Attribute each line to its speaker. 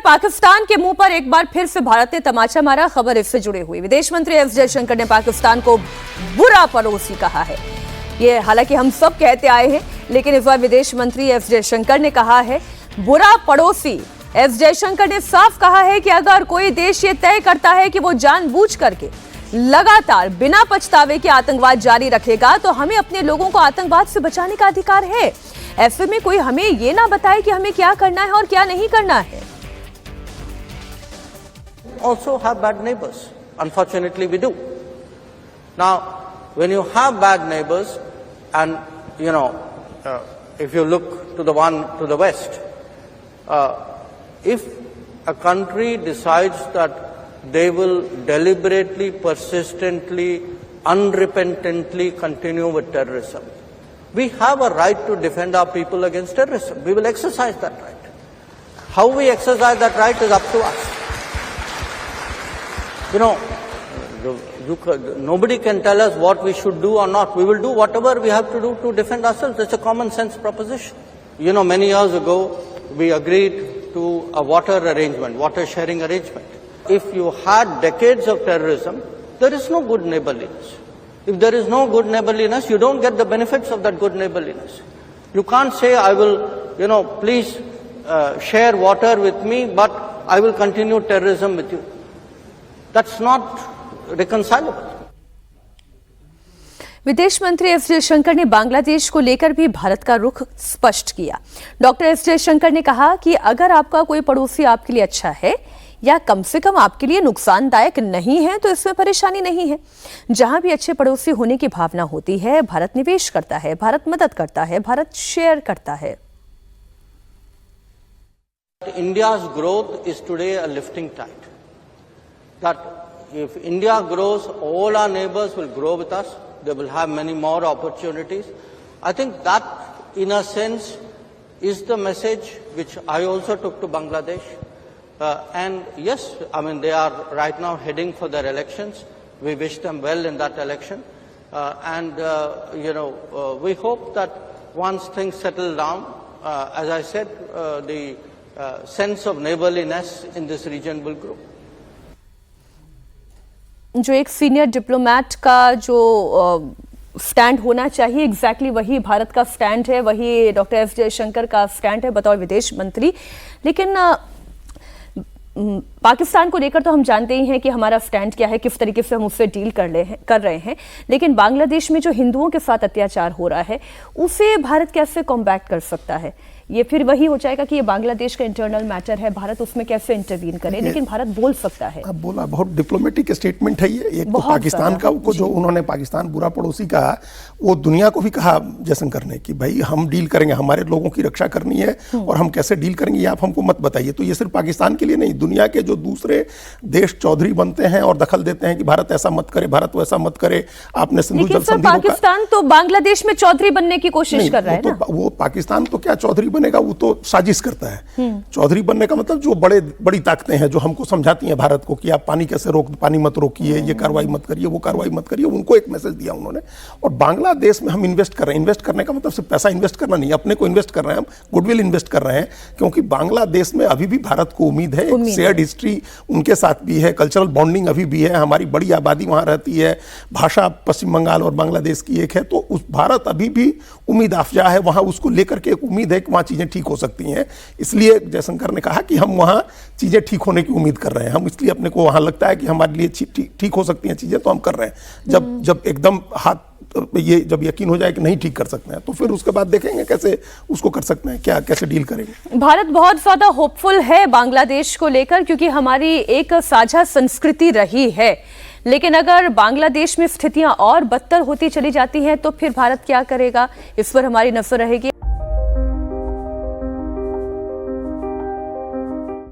Speaker 1: पाकिस्तान के मुंह पर एक बार फिर से भारत ने तमाचा मारा। खबर इससे जुड़ी हुई। विदेश मंत्री एस जयशंकर ने पाकिस्तान को बुरा पड़ोसी कहा है। ये हालांकि हम सब कहते आए हैं, लेकिन इस बार विदेश मंत्री एस जयशंकर ने कहा है बुरा पड़ोसी। एस जयशंकर ने साफ कहा है कि अगर कोई देश ये तय करता है कि वो जानबूझ करके लगातार बिना पछतावे के आतंकवाद जारी रखेगा, तो हमें अपने लोगों को आतंकवाद से बचाने का अधिकार है। ऐसे में कोई हमें ये ना बताए कि हमें क्या करना है और क्या नहीं करना है।
Speaker 2: Also have bad neighbors. Unfortunately, we do. Now, when you have bad neighbors, and if you look to the one to the west, if a country decides that they will deliberately, persistently, unrepentantly continue with terrorism, we have a right to defend our people against terrorism. We will exercise that right. How we exercise that right is up to us. Nobody can tell us what we should do or not. We will do whatever we have to do to defend ourselves. It's a common sense proposition. Many years ago, we agreed to a water arrangement, water sharing arrangement. If you had decades of terrorism, there is no good neighborliness. If there is no good neighborliness, you don't get the benefits of that good neighborliness. You can't say, I will, please share water with me, but I will continue terrorism with you. That's not reconcilable.
Speaker 1: विदेश मंत्री S Jaishankar ने बांग्लादेश को लेकर भी भारत का रुख स्पष्ट किया। डॉक्टर एस जयशंकर ने कहा कि अगर आपका कोई पड़ोसी आपके लिए अच्छा है या कम से कम आपके लिए नुकसानदायक नहीं है, तो इसमें परेशानी नहीं है। जहां भी अच्छे पड़ोसी होने की भावना होती है, भारत निवेश करता है, भारत मदद करता है, भारत शेयर करता है।
Speaker 2: India's growth is today a lifting tide. That if India grows, all our neighbors will grow with us. They will have many more opportunities. I think that, in a sense, is the message which I also took to Bangladesh. And yes, they are right now heading for their elections. We wish them well in that election. We hope that once things settle down, as I said, the sense of neighborliness in this region will grow.
Speaker 1: जो एक senior diplomat का जो stand होना चाहिए, exactly वही भारत का stand है, वही डॉक्टर एस जयशंकर का स्टैंड है बतौर विदेश मंत्री। लेकिन पाकिस्तान को लेकर तो हम जानते ही हैं कि हमारा स्टैंड क्या है, किस तरीके से हम उससे डील कर रहे हैं। लेकिन बांग्लादेश में जो हिंदुओं के साथ अत्याचार हो रहा है, उसे भारत कैसे कॉम्बैट कर सकता है? ये फिर वही हो जाएगा कि ये बांग्लादेश का इंटरनल मैटर है, भारत उसमें कैसे इंटरवीन करे। लेकिन भारत बोल सकता है।
Speaker 3: अब बोला, बहुत डिप्लोमेटिक स्टेटमेंट है ये। एक तो पाकिस्तान का को जो उन्होंने पाकिस्तान बुरा पड़ोसी कहा, वो दुनिया को भी कहा जयशंकर ने कि भाई हम डील करेंगे, हमारे लोगों की रक्षा करनी है और हम कैसे डील करेंगे ये आप हमको मत बताइए। तो ये सिर्फ पाकिस्तान के लिए नहीं, दुनिया के जो दूसरे देश चौधरी बनते हैं और दखल देते हैं कि भारत ऐसा मत करे, भारत वैसा मत करे। आपने सिंधु जल संधि
Speaker 1: पाकिस्तान तो बांग्लादेश में चौधरी बनने की कोशिश कर रहा है ना।
Speaker 3: वो पाकिस्तान तो क्या चौधरी बनेगा, वो तो साजिश करता है। चौधरी बनने का मतलब जो बड़ी ताकतें हैं जो हमको समझाती हैं भारत को कि आप पानी कैसे पानी मत रोकिए, ये कार्रवाई मत करिए, वो कार्रवाई मत करिए, उनको एक मैसेज दिया उन्होंने। और बांग्लादेश में हम इन्वेस्ट कर रहे हैं। इन्वेस्ट करने का मतलब सिर्फ पैसा इन्वेस्ट करना नहीं, अपने को इन्वेस्ट कर रहे हैं, हम गुडविल इन्वेस्ट कर रहे हैं, क्योंकि बांग्लादेश में अभी भी भारत को उम्मीद है। एक शेयर्ड हिस्ट्री उनके साथ भी है, कल्चरल बॉन्डिंग अभी भी है, हमारी बड़ी आबादी वहां रहती है, भाषा पश्चिम बंगाल और बांग्लादेश की एक है। तो उस भारत अभी भी उम्मीद अफजा है वहां, उसको लेकर के एक उम्मीद है कि वहां चीजें ठीक हो सकती हैं। इसलिए जयशंकर ने कहा कि हम वहां चीजें ठीक होने की उम्मीद कर रहे हैं। हम इसलिए अपने को वहां लगता है कि हमारे लिए ठीक हो सकती हैं चीजें, तो हम कर रहे हैं। जब एकदम जब यकीन हो जाए कि नहीं ठीक कर सकते हैं, तो फिर उसके बाद देखेंगे कैसे उसको कर सकते हैं, क्या कैसे डील करेंगे।
Speaker 1: भारत बहुत ज्यादा होपफुल है बांग्लादेश को लेकर, क्योंकि हमारी एक साझा संस्कृति रही है। लेकिन अगर बांग्लादेश में स्थितियां और बदतर होती चली जाती हैं, तो फिर भारत क्या करेगा, इस पर हमारी नजर रहेगी।